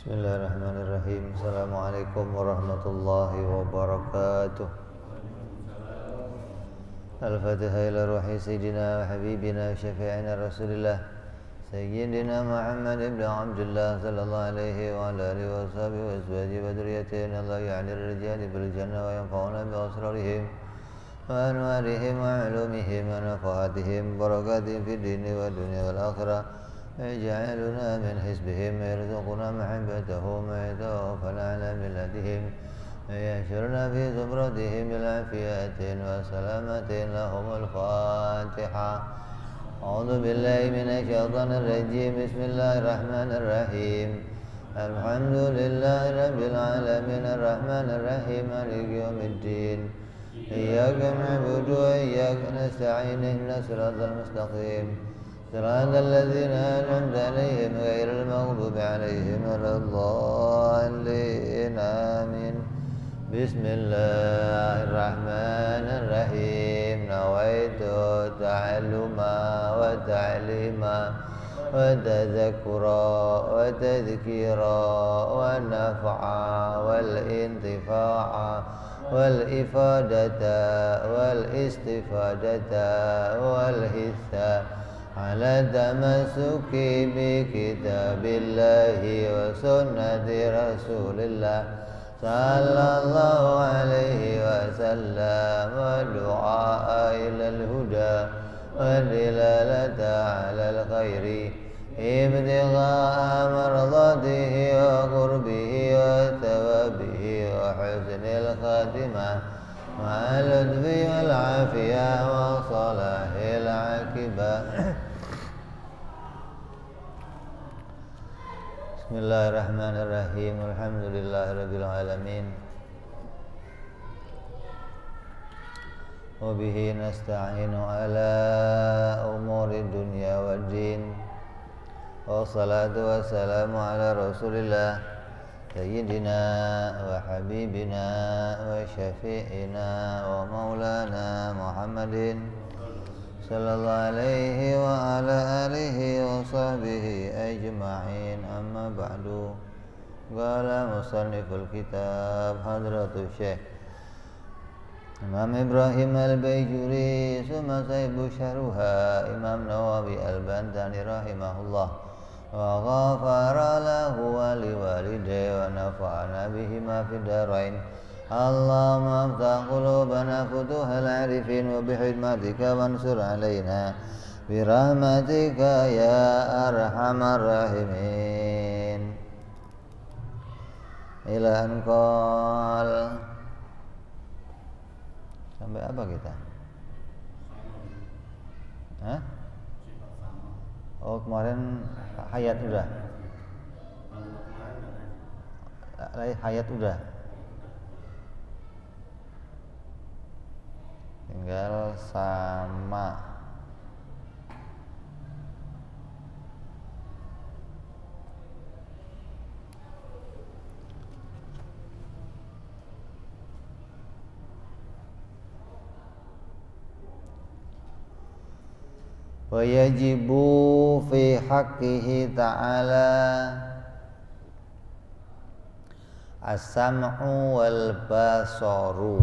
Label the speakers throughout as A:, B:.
A: Bismillahirrahmanirrahim. Assalamualaikum warahmatullahi wabarakatuh. Al-Fatihah ila ruhi sayyidina wa habibina syafi'ina Rasulillah Sayyidina Muhammad ibn Abdullah sallallahu alaihi wa ala alihi wa sahbihi wa azwajihi wa dhurriyyatihi Allah ya'ni ar-rijali bil jannah wa yanfa'una bi asrarihim wa anwarihim wa ulumihim wa nafahatihim barakatihim fid dini wa dunya wal akhirah يجعلنا من حزبهم ويرزقنا محبتهم ويتوفنا على ملتهم ويحشرنا في زمرتهم بالعافية وسلامة لهم الفاتحة أعوذ بالله من الشيطان الرجيم بسم الله الرحمن الرحيم الحمد لله رب العالمين الرحمن الرحيم مالك يوم الدين إياك نعبد وإياك نستعين اهدنا الصراط المستقيم صراط الذين أنعمت عليهم غير المغضوب عليهم ولا الضالين آمين بسم الله الرحمن الرحيم نويت تعلما وتعليما وتذكرا وتذكيرا والنفعا والانتفاع والإفادة والاستفادة والحثا على التمسك بكتاب الله وسنة رسول الله صلى الله عليه وسلم والدعاء إلى الهدى والدلالة على الخير ابتغاء مرضاته وقربه وثوابه وحسن الخاتمة مع اللطف والعافية وصلاح العاقبة Bismillahirrahmanirrahim. Alhamdulillahirabbil alamin. Wa bihi nasta'inu ala umuri dunya waddin. Wassalatu wassalamu ala Rasulillah Sayyidina wa habibina wa syafi'ina wa maulana Muhammadin sallallahu alaihi wa ala alihi wa sahbihi ajma'in. Amma ba'du. Qala musanniful kitab hadratus syekh Imam Ibrahim al-Baijuri summa sahibu syaruha Imam Nawawi al-Bantani rahimahullah wa ghafara lahu wa liwalidayhi wa nafa'ana bihima fid darain. Allahumma aftah qulubana futuhal arifin wa bihidmatika wansur alaina birahmatika ya arhamar rahimin. Ila anqal. Sampai apa kita? Hah? Oh kemarin hayat udah. Hayat udah. Tinggal sama. Wa yajibu fi haqqihi ta'ala as-sam'u wal basaru,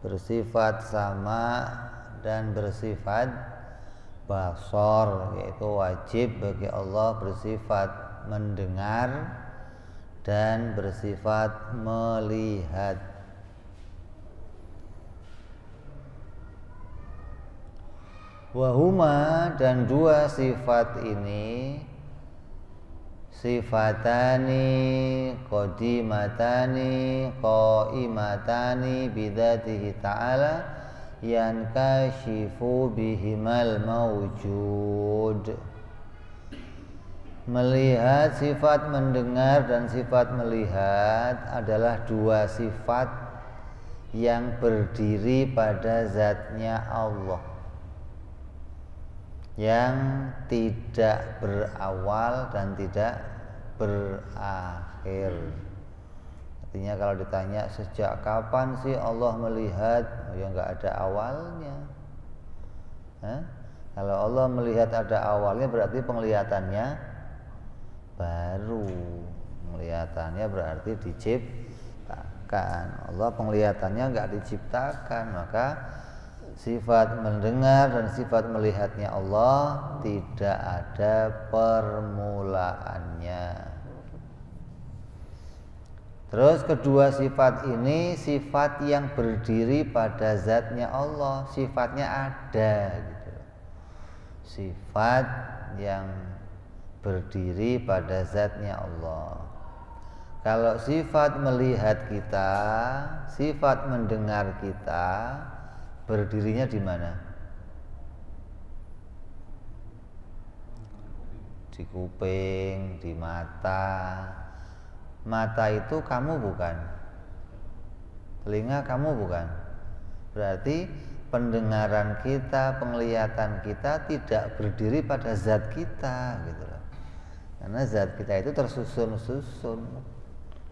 A: bersifat sama dan bersifat basar, yaitu wajib bagi Allah bersifat mendengar dan bersifat melihat. Wahuma, dan dua sifat ini sifatani qadimatani qaimatani bidzatihi ta'ala yankashifu bihimal mawjud. Melihat, sifat mendengar dan sifat melihat adalah dua sifat yang berdiri pada zatnya Allah, yang tidak berawal dan tidak berakhir. Artinya kalau ditanya sejak kapan sih Allah melihat, ya nggak ada awalnya. Kalau Allah melihat ada awalnya berarti penglihatannya baru. Penglihatannya berarti diciptakan. Allah penglihatannya enggak diciptakan, maka sifat mendengar dan sifat melihatnya Allah tidak ada permulaannya. Terus kedua sifat ini sifat yang berdiri pada zatnya Allah, sifatnya ada gitu. Sifat yang berdiri pada zatnya Allah. Kalau sifat melihat kita, sifat mendengar kita berdirinya di mana? Di kuping, di mata. Mata itu kamu bukan, telinga kamu bukan. Berarti pendengaran kita, penglihatan kita tidak berdiri pada zat kita gitu loh. Karena zat kita itu tersusun-susun.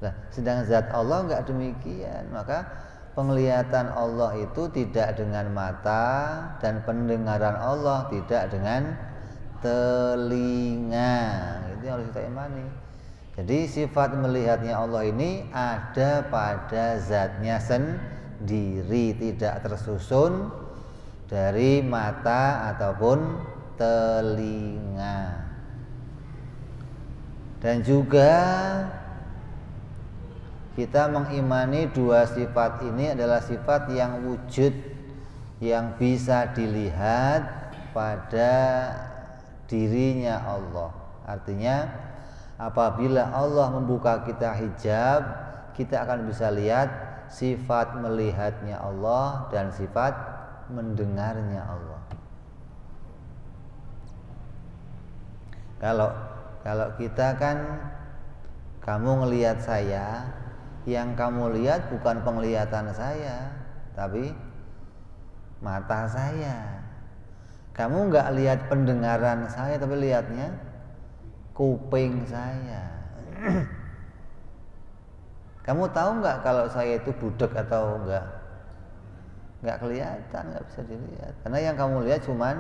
A: Nah, sedang zat Allah enggak demikian. Maka penglihatan Allah itu tidak dengan mata dan pendengaran Allah tidak dengan telinga. Itu yang harus kita imani. Jadi sifat melihatnya Allah ini ada pada zatnya sendiri, tidak tersusun dari mata ataupun telinga. Dan juga kita mengimani dua sifat ini adalah sifat yang wujud, yang bisa dilihat pada dirinya Allah. Artinya apabila Allah membuka kita hijab, kita akan bisa lihat sifat melihatnya Allah dan sifat mendengarnya Allah. Kalau kita kan, kamu ngelihat saya, yang kamu lihat bukan penglihatan saya, tapi mata saya. Kamu nggak lihat pendengaran saya, tapi lihatnya kuping saya. Kamu tahu nggak kalau saya itu budak atau enggak? Nggak kelihatan, nggak bisa dilihat. Karena yang kamu lihat cuman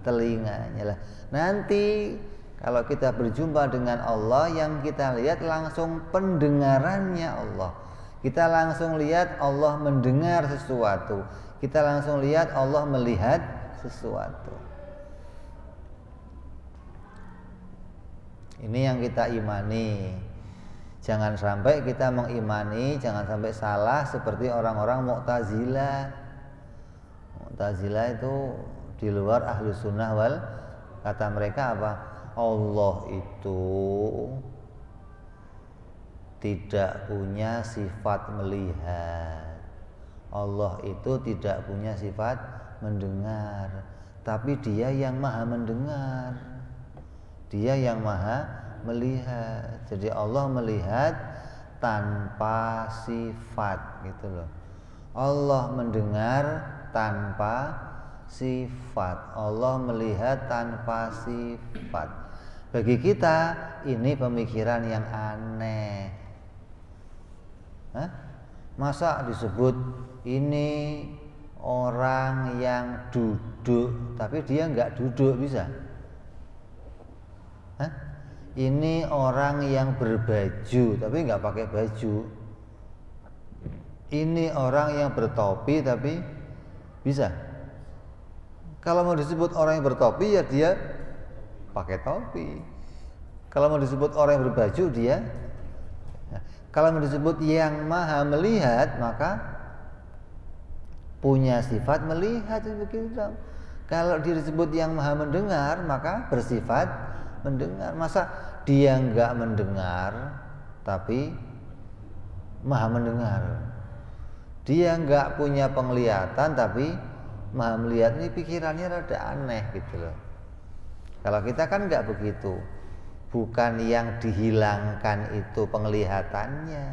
A: telinganya lah. Nanti kalau kita berjumpa dengan Allah, yang kita lihat langsung pendengarannya Allah. Kita langsung lihat Allah mendengar sesuatu. Kita langsung lihat Allah melihat sesuatu. Ini yang kita imani. Jangan sampai kita mengimani, jangan sampai salah seperti orang-orang Mu'tazilah. Mu'tazilah itu di luar Ahlus Sunnah wal, kata mereka apa? Allah itu tidak punya sifat melihat. Allah itu tidak punya sifat mendengar, tapi Dia yang maha mendengar. Dia yang maha melihat. Jadi Allah melihat tanpa sifat gitu loh. Allah mendengar tanpa sifat. Allah melihat tanpa sifat. Bagi kita ini pemikiran yang aneh. Masa disebut ini orang yang duduk tapi dia nggak duduk, bisa? Ini orang yang berbaju tapi nggak pakai baju. Ini orang yang bertopi tapi bisa? Kalau mau disebut orang yang bertopi, ya dia pakai topi. Kalau mau disebut orang yang berbaju, dia. Kalau mau disebut yang maha melihat, maka punya sifat melihat, begitu. Kalau disebut yang maha mendengar, maka bersifat mendengar. Masa dia enggak mendengar tapi maha mendengar? Dia enggak punya penglihatan tapi maha melihat. Ini pikirannya rada aneh gitu loh. Kalau kita kan enggak begitu. Bukan yang dihilangkan itu penglihatannya,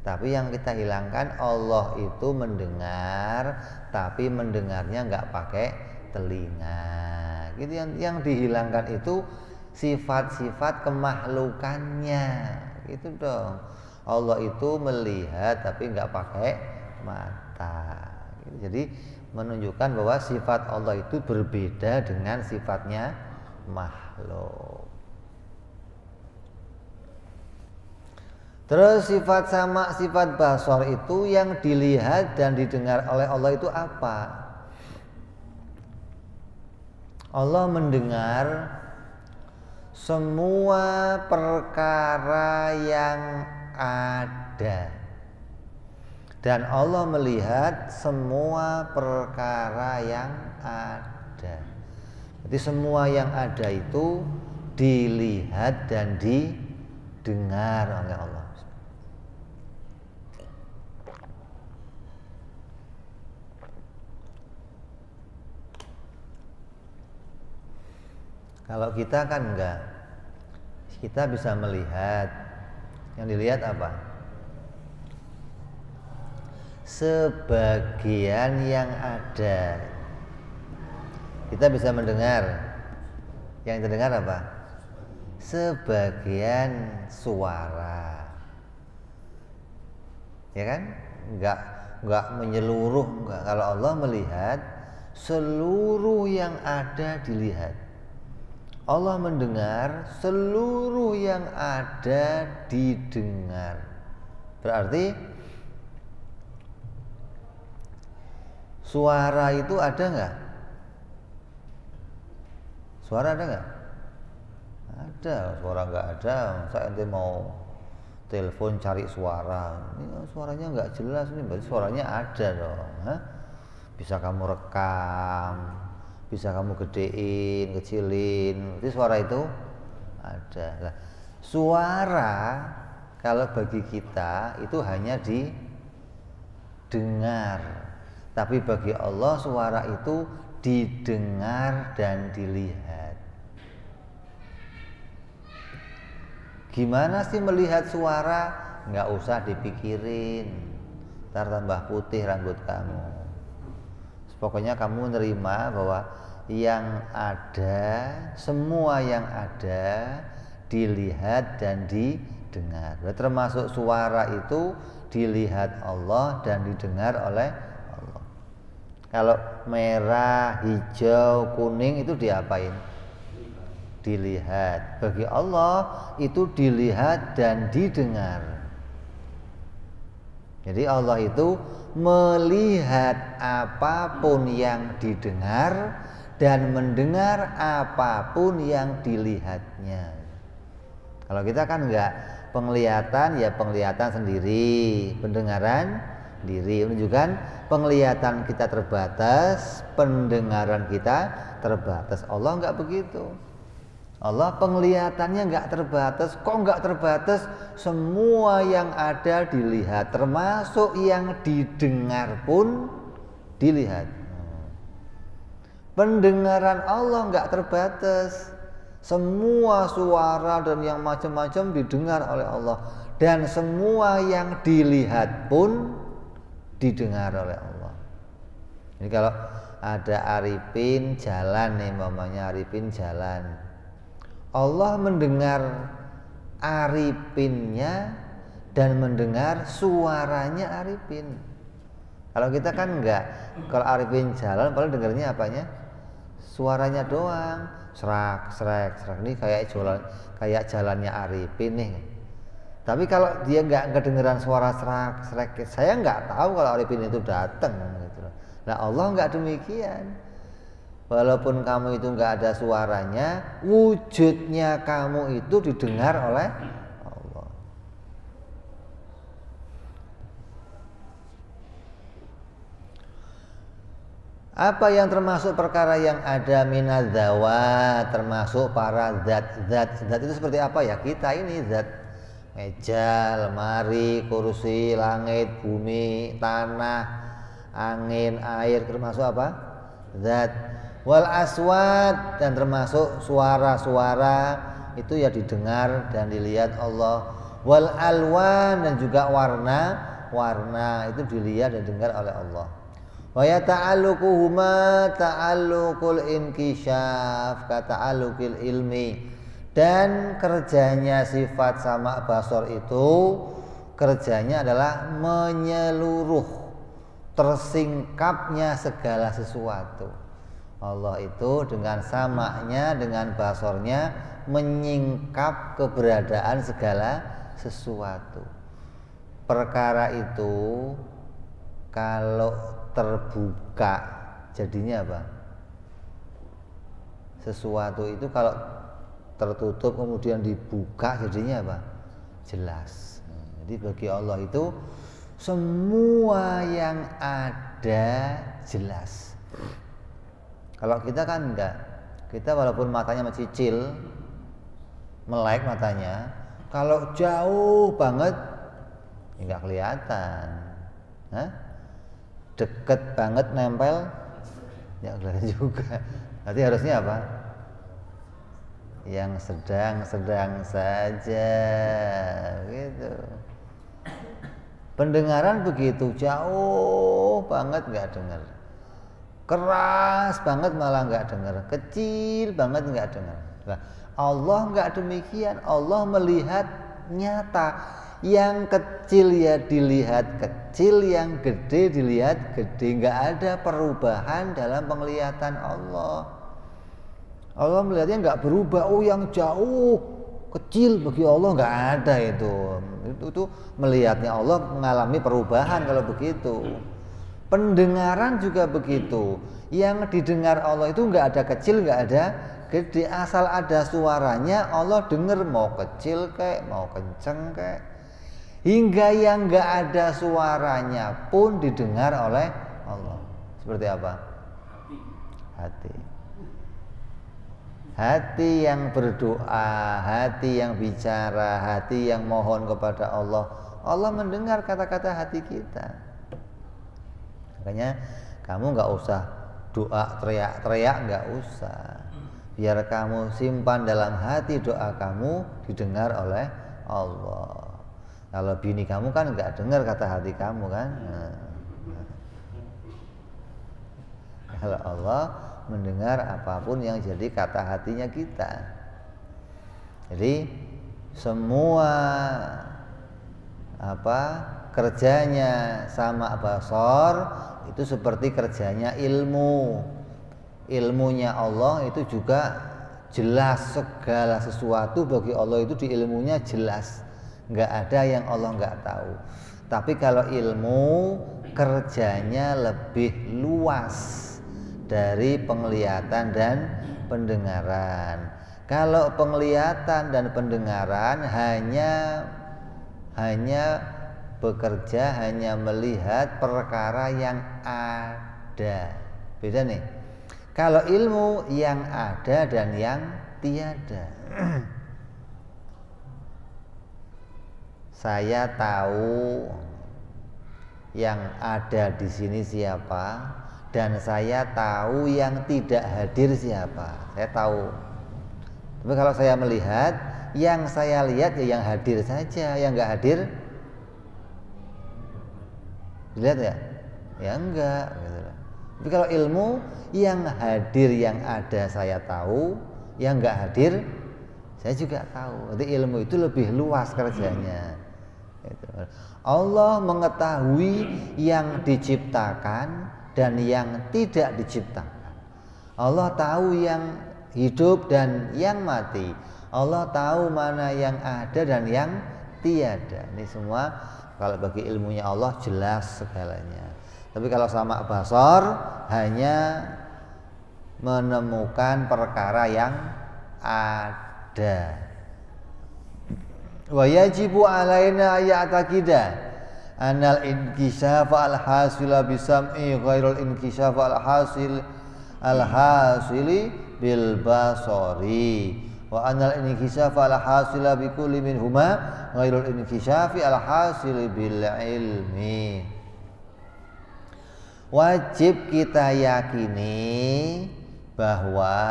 A: tapi yang kita hilangkan Allah itu mendengar tapi mendengarnya enggak pakai telinga. Gitu. Yang dihilangkan itu sifat-sifat kemakhlukannya, gitu dong. Allah itu melihat tapi nggak pakai mata. Jadi menunjukkan bahwa sifat Allah itu berbeda dengan sifatnya makhluk. Terus sifat sama, sifat basar itu yang dilihat dan didengar oleh Allah itu apa? Allah mendengar semua perkara yang ada, dan Allah melihat semua perkara yang ada. Jadi semua yang ada itu dilihat dan didengar oleh Allah. Kalau kita kan enggak, kita bisa melihat, yang dilihat apa? Sebagian yang ada. Kita bisa mendengar, yang terdengar apa? Sebagian suara, ya kan? Enggak menyeluruh, enggak. Kalau Allah melihat seluruh yang ada dilihat. Allah mendengar seluruh yang ada didengar. Berarti suara itu ada nggak? Suara ada nggak? Ada. Suara nggak ada. Saya nanti mau telepon cari suara. Ini suaranya nggak jelas nih. Berarti suaranya ada dong. Hah? Bisa kamu rekam, bisa kamu gedein, kecilin. Itu suara itu ada. Nah, suara kalau bagi kita itu hanya didengar, tapi bagi Allah suara itu didengar dan dilihat. Gimana sih melihat suara? Nggak usah dipikirin, ntar tambah putih rambut kamu. Pokoknya kamu nerima bahwa yang ada, semua yang ada dilihat dan didengar. Termasuk suara itu dilihat Allah dan didengar oleh Allah. Kalau merah, hijau, kuning itu diapain? Dilihat. Bagi Allah itu dilihat dan didengar. Jadi Allah itu melihat apapun yang didengar dan mendengar apapun yang dilihatnya. Kalau kita kan enggak, penglihatan ya penglihatan sendiri, pendengaran sendiri. Menunjukkan penglihatan kita terbatas, pendengaran kita terbatas. Allah enggak begitu. Allah penglihatannya enggak terbatas. Kok enggak terbatas? Semua yang ada dilihat, termasuk yang didengar pun dilihat. Pendengaran Allah enggak terbatas. Semua suara dan yang macam-macam didengar oleh Allah, dan semua yang dilihat pun didengar oleh Allah. Jadi kalau ada Arifin jalan nih, mamanya Arifin jalan, Allah mendengar Arifinnya dan mendengar suaranya Arifin. Kalau kita kan enggak. Kalau Arifin jalan paling dengarnya apanya? Suaranya doang. Serak, serak, serak. Ini kayak jalannya Arifin nih. Tapi kalau dia enggak kedengeran suara serak, serak, saya enggak tahu kalau Arifin itu datang gitu. Nah, Allah enggak demikian. Walaupun kamu itu enggak ada suaranya, wujudnya kamu itu didengar oleh Allah. Apa yang termasuk perkara yang ada minadzawat, termasuk para zat. Zat itu seperti apa ya? Kita ini zat. Meja, lemari, kursi, langit, bumi, tanah, angin, air, termasuk apa? Zat. Wal aswat, dan termasuk suara-suara itu ya didengar dan dilihat Allah. Wal alwan, dan juga warna itu dilihat dan didengar oleh Allah. Wa yata'alluquhuma ta'alluqul inkishaf ka ta'alluqil ilmi, dan kerjanya sifat sama basar itu kerjanya adalah menyeluruh, tersingkapnya segala sesuatu. Allah itu dengan samanya, dengan basornya menyingkap keberadaan segala sesuatu. Perkara itu kalau terbuka jadinya apa? Sesuatu itu kalau tertutup kemudian dibuka jadinya apa? Jelas. Jadi bagi Allah itu semua yang ada jelas. Kalau kita kan enggak. Kita walaupun matanya mencicil, melek matanya, kalau jauh banget enggak kelihatan. Hah? Deket banget nempel ya kelihatan juga. Berarti harusnya apa? Yang sedang-sedang saja gitu. Pendengaran begitu, jauh banget nggak dengar, keras banget malah nggak dengar, kecil banget nggak dengar. Nah, Allah nggak demikian. Allah melihat nyata, yang kecil ya dilihat kecil, yang gede dilihat gede. Nggak ada perubahan dalam penglihatan Allah. Allah melihatnya nggak berubah. Oh, yang jauh kecil bagi Allah nggak ada itu melihatnya Allah mengalami perubahan kalau begitu. Pendengaran juga begitu. Yang didengar Allah itu nggak ada kecil, nggak ada gede, asal ada suaranya Allah dengar, mau kecil kayak mau kenceng kayak. Hingga yang nggak ada suaranya pun didengar oleh Allah. Seperti apa? Hati. Hati yang berdoa, hati yang bicara, hati yang mohon kepada Allah. Allah mendengar kata-kata hati kita. Makanya kamu nggak usah doa teriak-teriak, nggak usah. Biar kamu simpan dalam hati doa kamu didengar oleh Allah. Kalau bini kamu kan nggak dengar kata hati kamu kan. Kalau Allah mendengar apapun yang jadi kata hatinya kita. Jadi semua kerjanya sama basor itu seperti kerjanya ilmu. Ilmunya Allah itu juga jelas, segala sesuatu bagi Allah itu di ilmunya jelas. Nggak ada yang Allah nggak tahu. Tapi kalau ilmu kerjanya lebih luas dari penglihatan dan pendengaran. Kalau penglihatan dan pendengaran hanya bekerja, hanya melihat perkara yang ada. Beda nih. Kalau ilmu yang ada dan yang tiada. Saya tahu yang ada di sini siapa, dan saya tahu yang tidak hadir siapa. Saya tahu. Tapi kalau saya melihat, yang saya lihat ya yang hadir saja, yang nggak hadir dilihat ya? Ya enggak gitu. Tapi kalau ilmu, yang hadir yang ada saya tahu, yang nggak hadir saya juga tahu. Jadi ilmu itu lebih luas kerjanya. Allah mengetahui yang diciptakan dan yang tidak diciptakan. Allah tahu yang hidup dan yang mati. Allah tahu mana yang ada dan yang tiada. Ini semua kalau bagi ilmunya Allah jelas segalanya. Tapi kalau sama basor hanya menemukan perkara yang ada. Wa yajibu alaina ya'taqida anal inkisaf al-hasila bisam'i ghairul inkisaf al-hasili bil basari wa anal inkisaf al-hasila bi kulli minhuma ghairul inkisaf al-hasili bil ilmi. Wajib kita yakini bahwa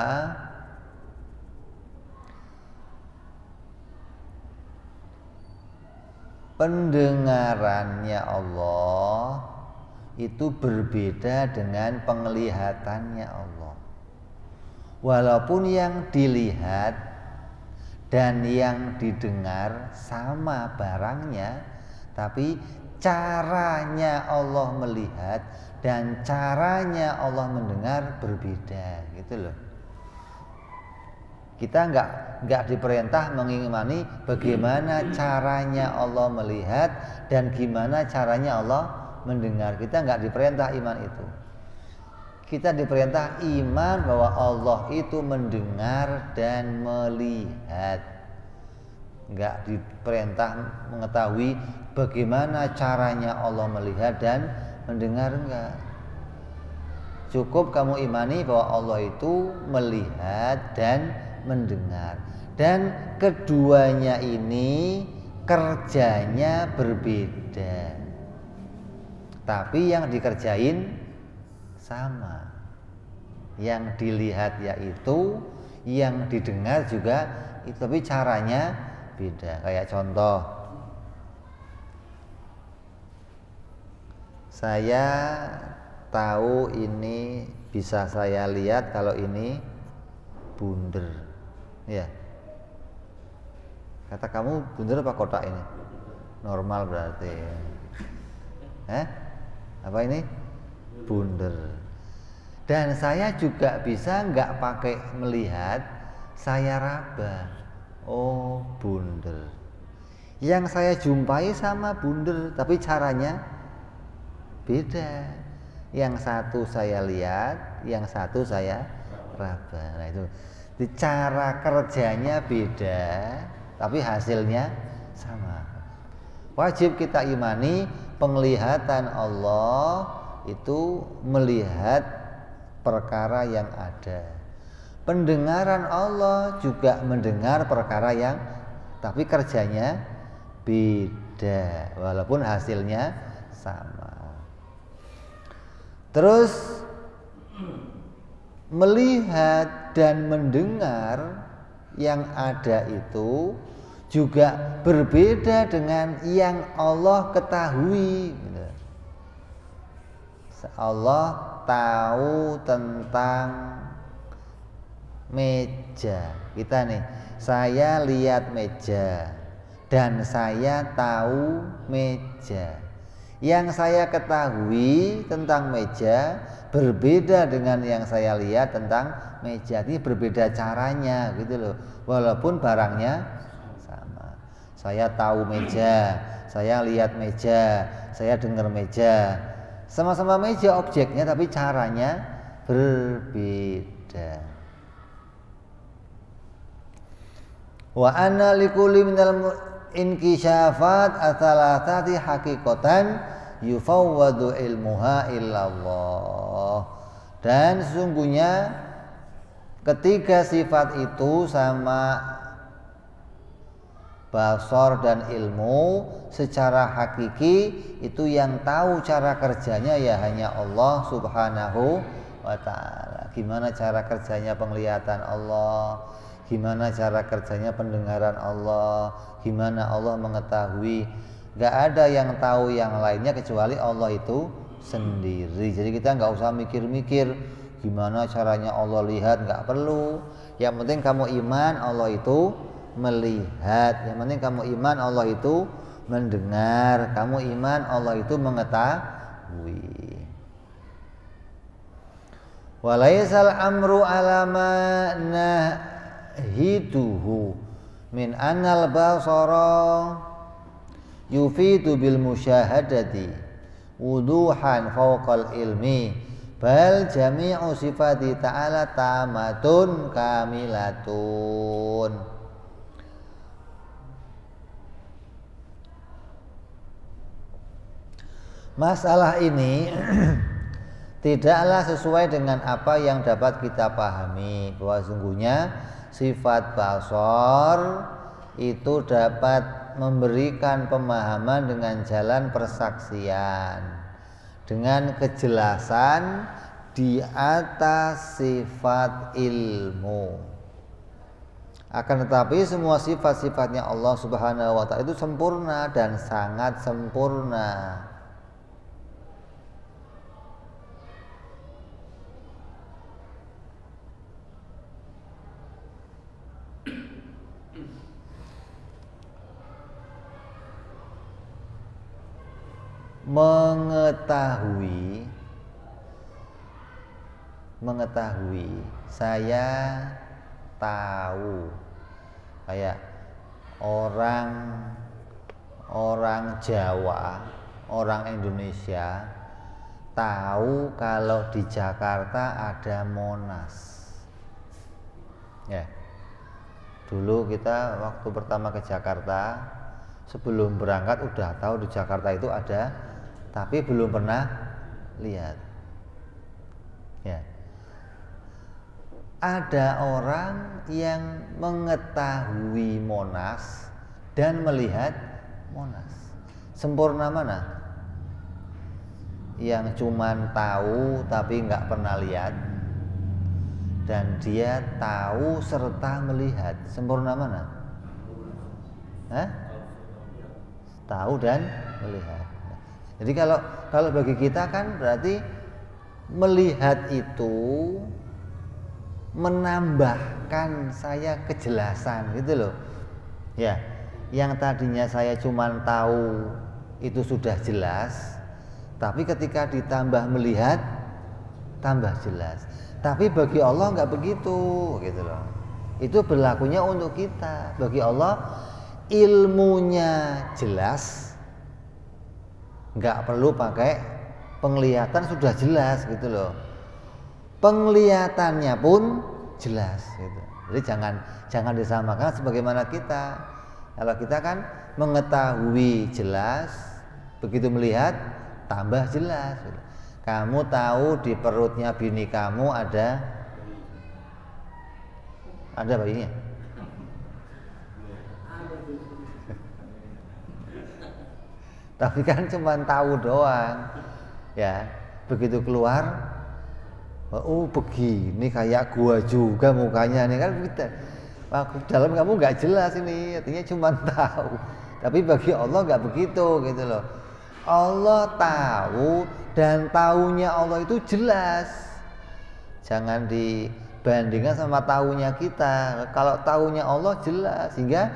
A: pendengarannya Allah itu berbeda dengan penglihatannya Allah. Walaupun yang dilihat dan yang didengar sama barangnya, tapi caranya Allah melihat dan caranya Allah mendengar berbeda, gitu loh. Kita nggak diperintah mengimani bagaimana caranya Allah melihat dan gimana caranya Allah mendengar. Kita nggak diperintah iman itu. Kita diperintah iman bahwa Allah itu mendengar dan melihat. Nggak diperintah mengetahui bagaimana caranya Allah melihat dan mendengar, enggak. Cukup kamu imani bahwa Allah itu melihat dan mendengar, dan keduanya ini kerjanya berbeda, tapi yang dikerjain sama. Yang dilihat yaitu, yang didengar juga itu, tapi caranya beda. Kayak contoh, saya tahu ini bisa saya lihat kalau ini bunder. Ya. Kata kamu bunder apa kotak ini? Normal berarti. Apa ini? Bunder. Dan saya juga bisa nggak pakai melihat, saya raba. Oh, bunder. Yang saya jumpai sama bunder, tapi caranya beda. Yang satu saya lihat, yang satu saya raba. Nah itu. Cara kerjanya beda, tapi hasilnya sama. Wajib kita imani penglihatan Allah itu melihat perkara yang ada. Pendengaran Allah juga mendengar perkara yang, tapi kerjanya beda, walaupun hasilnya sama. Terus melihat dan mendengar yang ada itu juga berbeda dengan yang Allah ketahui. Allah tahu tentang meja kita nih. Saya lihat meja dan saya tahu meja. Yang saya ketahui tentang meja berbeda dengan yang saya lihat tentang meja. Ini berbeda caranya gitu loh. Walaupun barangnya sama. Saya tahu meja, saya lihat meja, saya dengar meja. Sama-sama meja objeknya, tapi caranya berbeda. Wa anna likulli minal inkisyafat atsalatati haqiqatan yufawwadu ilmuha illallah. Dan sesungguhnya ketiga sifat itu sama basar dan ilmu secara hakiki itu yang tahu cara kerjanya ya hanya Allah Subhanahu wa ta'ala. Gimana cara kerjanya penglihatan Allah, gimana cara kerjanya pendengaran Allah, gimana Allah mengetahui. Gak ada yang tahu yang lainnya kecuali Allah itu sendiri. Jadi kita gak usah mikir-mikir gimana caranya Allah lihat, gak perlu. Yang penting kamu iman Allah itu melihat. Yang penting kamu iman Allah itu mendengar. Kamu iman Allah itu mengetahui. Walaisal amru alama nahiduhu min anal basara yufidu bil musyahadati wuduhan fawqal ilmi bal jami'u sifati ta'ala tamatun kamilatun. Masalah ini tidaklah sesuai dengan apa yang dapat kita pahami, bahwa sungguhnya sifat basar itu dapat memberikan pemahaman dengan jalan persaksian, dengan kejelasan di atas sifat ilmu. Akan tetapi semua sifat-sifatnya Allah Subhanahu wa ta'ala itu sempurna dan sangat sempurna. Mengetahui saya tahu. Kayak orang Jawa, orang Indonesia tahu kalau di Jakarta ada Monas. Ya. Dulu kita waktu pertama ke Jakarta, sebelum berangkat udah tahu di Jakarta itu ada, tapi belum pernah lihat. Ya. Ada orang yang mengetahui Monas dan melihat Monas. Sempurna mana? Yang cuman tahu tapi nggak pernah lihat, dan dia tahu serta melihat. Sempurna mana? Hah? Tahu dan melihat. Jadi kalau bagi kita kan berarti melihat itu menambahkan saya kejelasan gitu loh. Ya, yang tadinya saya cuma tahu itu sudah jelas, tapi ketika ditambah melihat tambah jelas. Tapi bagi Allah nggak begitu gitu loh. Itu berlakunya untuk kita. Bagi Allah ilmunya jelas, nggak perlu pakai penglihatan, sudah jelas gitu loh. Penglihatannya pun jelas gitu. Jadi jangan disamakan sebagaimana kita. Kalau kita kan mengetahui jelas, begitu melihat tambah jelas gitu. Kamu tahu di perutnya bini kamu ada bayinya. Tapi kan cuma tahu doang. Ya, begitu keluar, oh begini kayak gua juga mukanya nih kan kita. Dalam kamu nggak jelas ini, artinya cuma tahu. Tapi bagi Allah nggak begitu gitu loh. Allah tahu dan taunya Allah itu jelas. Jangan dibandingkan sama taunya kita. Kalau taunya Allah jelas, sehingga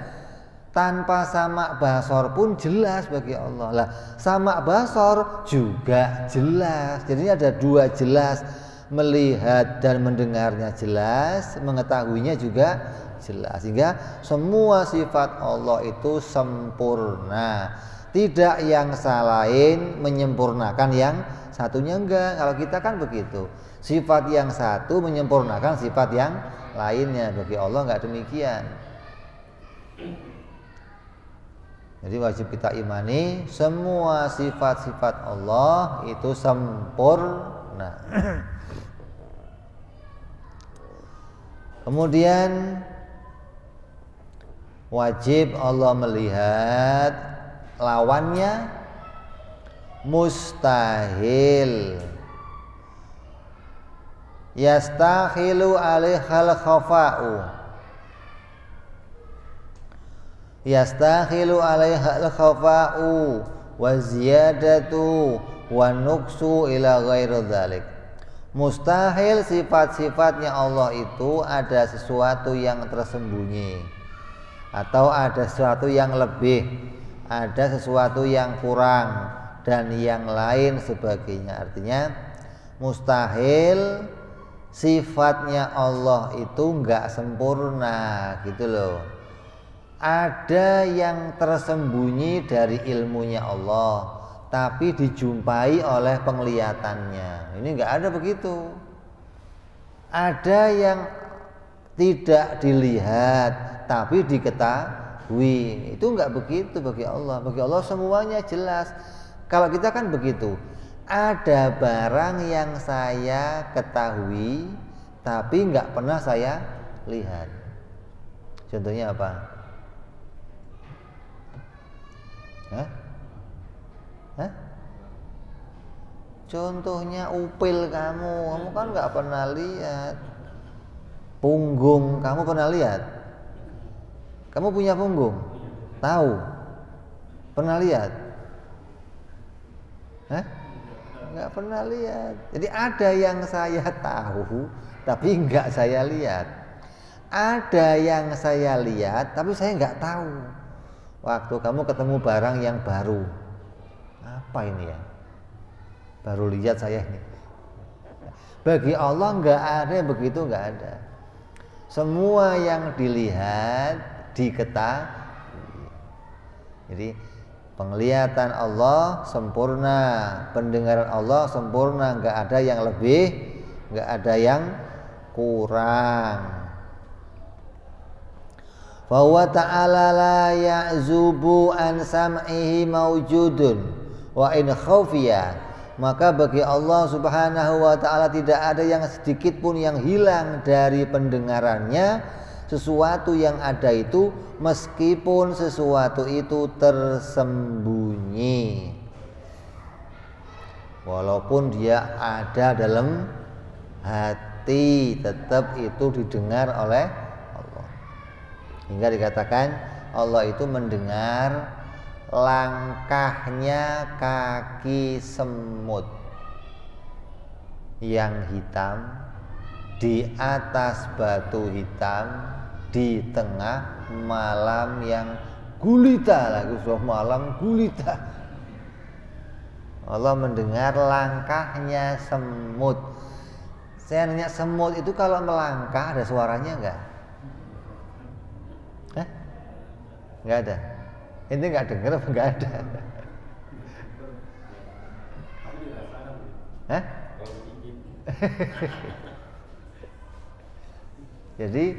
A: tanpa sama basor pun jelas bagi Allah. Lah, sama basor juga jelas. Jadi ada dua jelas. Melihat dan mendengarnya jelas, mengetahuinya juga jelas, sehingga semua sifat Allah itu sempurna. Tidak yang lain menyempurnakan yang satunya, enggak. Kalau kita kan begitu, sifat yang satu menyempurnakan sifat yang lainnya. Bagi Allah enggak demikian. Jadi wajib kita imani semua sifat-sifat Allah itu sempurna. Kemudian wajib Allah melihat lawannya mustahil. Yastakhilu alaihal khafa'u. Yastakhilu alaihal khafa'u wa ziyadatu wa nuqsu ila ghairi dzalik. Mustahil sifat-sifatnya Allah itu ada sesuatu yang tersembunyi, atau ada sesuatu yang lebih, ada sesuatu yang kurang, dan yang lain sebagainya. Artinya mustahil sifatnya Allah itu enggak sempurna gitu loh. Ada yang tersembunyi dari ilmunya Allah, tapi dijumpai oleh penglihatannya. Ini enggak ada begitu. Ada yang tidak dilihat tapi diketahui. Itu enggak begitu bagi Allah. Bagi Allah semuanya jelas. Kalau kita kan begitu. Ada barang yang saya ketahui tapi enggak pernah saya lihat. Contohnya apa? Hah? Contohnya upil kamu kan nggak pernah lihat. Punggung kamu pernah lihat? Kamu punya punggung? Tahu? Pernah lihat? Nggak pernah lihat. Jadi ada yang saya tahu tapi nggak saya lihat. Ada yang saya lihat tapi saya nggak tahu. Waktu kamu ketemu barang yang baru, apa ini ya? Baru lihat saya ini. Bagi Allah nggak ada yang begitu, nggak ada. Semua yang dilihat diketahui. Jadi penglihatan Allah sempurna, pendengaran Allah sempurna, nggak ada yang lebih, nggak ada yang kurang. Fahuwa ta'ala la ya'zubu an sam'ihi mawjudun wa in khafiya. Maka bagi Allah subhanahu wa ta'ala tidak ada yang sedikit pun yang hilang dari pendengarannya. Sesuatu yang ada itu meskipun sesuatu itu tersembunyi, walaupun dia ada dalam hati, tetap itu didengar oleh Allah. Hingga dikatakan Allah itu mendengar langkahnya kaki semut yang hitam di atas batu hitam di tengah malam yang gulita. Lagi sudah malam gulita, Allah mendengar langkahnya semut. Saya nanya, semut itu kalau melangkah ada suaranya enggak? Enggak ada. Ini enggak dengar apa enggak ada? Jadi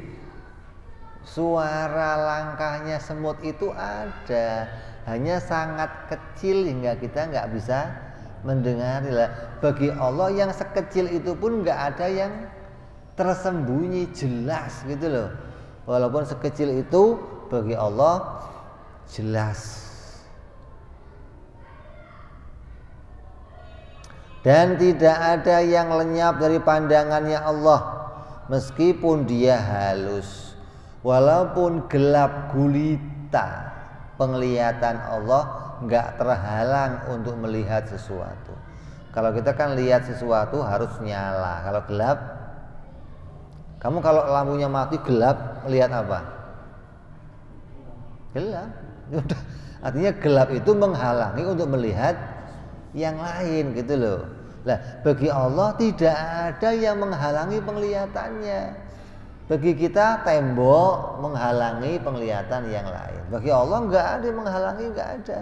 A: suara langkahnya semut itu ada, hanya sangat kecil hingga kita nggak bisa mendengar. Bagi Allah yang sekecil itu pun nggak ada yang tersembunyi, jelas gitu loh. Walaupun sekecil itu bagi Allah jelas. Dan tidak ada yang lenyap dari pandangannya Allah meskipun dia halus. Walaupun gelap gulita, penglihatan Allah nggak terhalang untuk melihat sesuatu. Kalau kita kan lihat sesuatu harus nyala. Kalau gelap, kamu kalau lampunya mati gelap, lihat apa? Gelap. Artinya gelap itu menghalangi untuk melihat yang lain gitu loh. Nah, bagi Allah tidak ada yang menghalangi penglihatannya. Bagi kita tembok menghalangi penglihatan yang lain. Bagi Allah nggak ada yang menghalangi, nggak ada.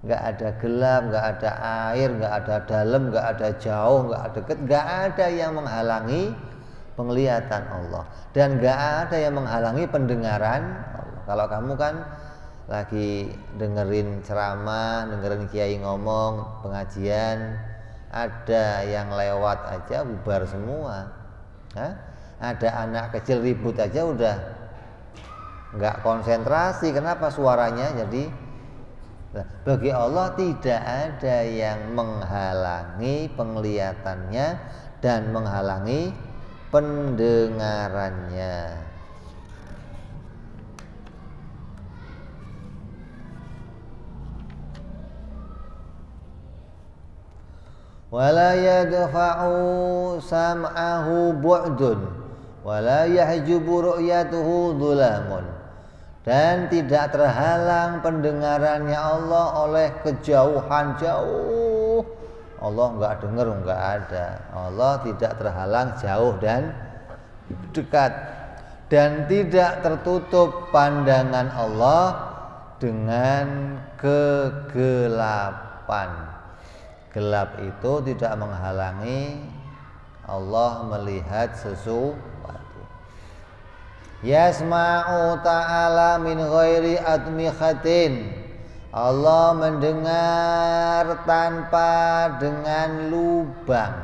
A: Nggak ada gelap, nggak ada air, nggak ada dalam, nggak ada jauh, nggak ada dekat, nggak ada yang menghalangi penglihatan Allah. Dan nggak ada yang menghalangi pendengaran Allah. Kalau kamu kan lagi dengerin ceramah, dengerin kiai ngomong, pengajian, ada yang lewat aja bubar semua. Ada anak kecil ribut aja udah nggak konsentrasi. Kenapa? Suaranya jadi. Bagi Allah tidak ada yang menghalangi penglihatannya dan menghalangi pendengarannya. Wala yadfa'u sam'ahu bu'dun wala yahjubu ru'yatuhu dhulamun. Dan tidak terhalang pendengarannya Allah oleh kejauhan jauh. Allah enggak dengar, enggak ada. Allah tidak terhalang jauh dan dekat. Dan tidak tertutup pandangan Allah dengan kegelapan. Gelap itu tidak menghalangi Allah melihat sesuatu. Yasma'u ta'ala min ghairi admikhatin. Allah mendengar tanpa dengan lubang.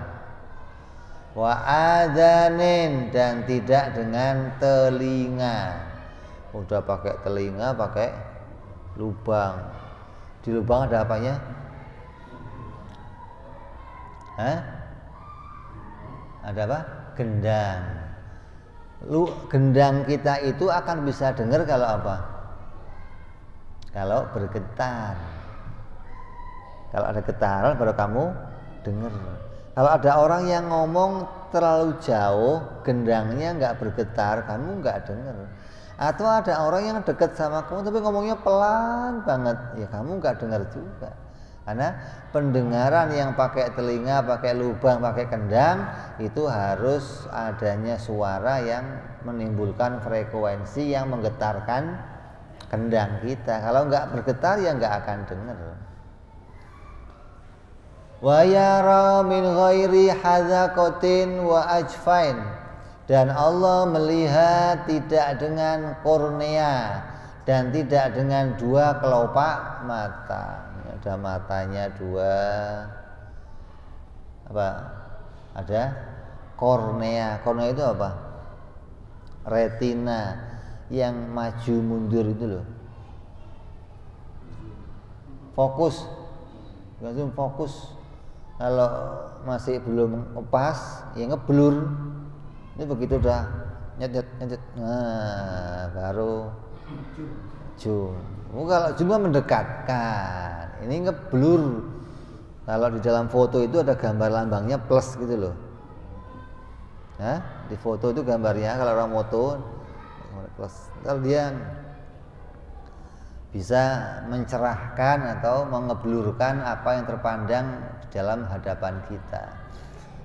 A: Wa adzanin, dan tidak dengan telinga. Udah pakai telinga, pakai lubang. Di lubang ada apanya? Ada apa? Gendang. Gendang kita itu akan bisa dengar kalau apa? Kalau bergetar. Kalau ada getaran baru kamu dengar. Kalau ada orang yang ngomong terlalu jauh, gendangnya nggak bergetar, kamu nggak dengar. Atau ada orang yang dekat sama kamu tapi ngomongnya pelan banget, ya kamu nggak dengar juga. Karena pendengaran yang pakai telinga, pakai lubang, pakai kendang itu harus adanya suara yang menimbulkan frekuensi yang menggetarkan kendang kita. Kalau nggak bergetar ya nggak akan dengar. Wa yara min ghairi hadzaqatin wa ajfain, dan Allah melihat tidak dengan kornea dan tidak dengan dua kelopak mata. Ada matanya dua, apa? Ada kornea. Kornea itu apa? Retina yang maju mundur itu loh. Fokus, langsung fokus. Kalau masih belum pas, ya ngeblur. Ini begitu udah nyet, nah baru zoom. Kalau zoom mendekatkan, ini ngeblur. Kalau di dalam foto itu ada gambar lambangnya plus gitu loh. Di foto itu gambarnya kalau orang foto plus. Kalau dia bisa mencerahkan atau mengeblurkan apa yang terpandang di dalam hadapan kita.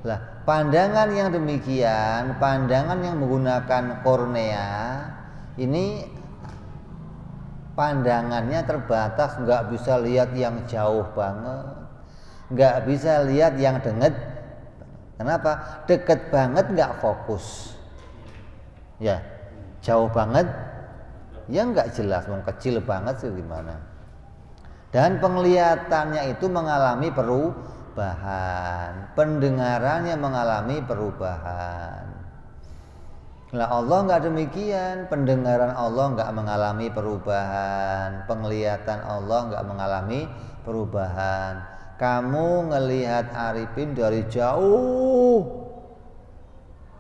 A: Nah, pandangan yang demikian, pandangan yang menggunakan kornea ini pandangannya terbatas, nggak bisa lihat yang jauh banget, nggak bisa lihat yang deket. Kenapa? Deket banget nggak fokus, ya jauh banget ya nggak jelas, mau kecil banget sih gimana. Dan penglihatannya itu mengalami perubahan, pendengarannya mengalami perubahan. Nah Allah nggak demikian, pendengaran Allah nggak mengalami perubahan, penglihatan Allah nggak mengalami perubahan. Kamu ngelihat Arifin dari jauh,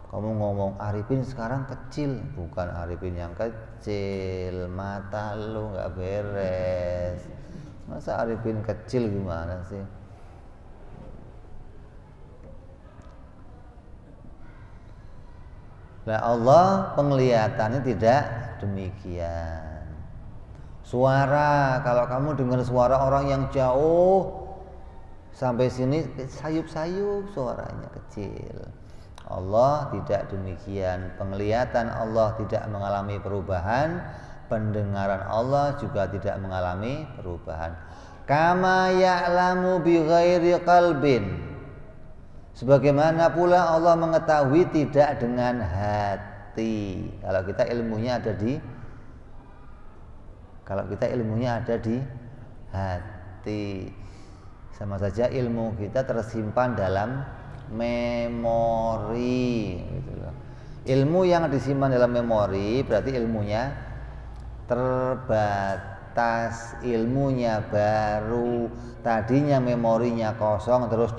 A: kamu ngomong Arifin sekarang kecil, bukan Arifin yang kecil, mata lu nggak beres. Masa Arifin kecil gimana sih? Nah Allah penglihatannya tidak demikian. Suara, kalau kamu dengar suara orang yang jauh sampai sini sayup-sayup suaranya kecil. Allah tidak demikian. Penglihatan Allah tidak mengalami perubahan, pendengaran Allah juga tidak mengalami perubahan. Kama ya'lamu bi ghairi qalbin, sebagaimana pula Allah mengetahui tidak dengan hati. Kalau kita ilmunya ada di hati, sama saja ilmu kita tersimpan dalam memori gitu loh. Ilmu yang disimpan dalam memori berarti ilmunya terbatas, ilmunya baru, tadinya memorinya kosong terus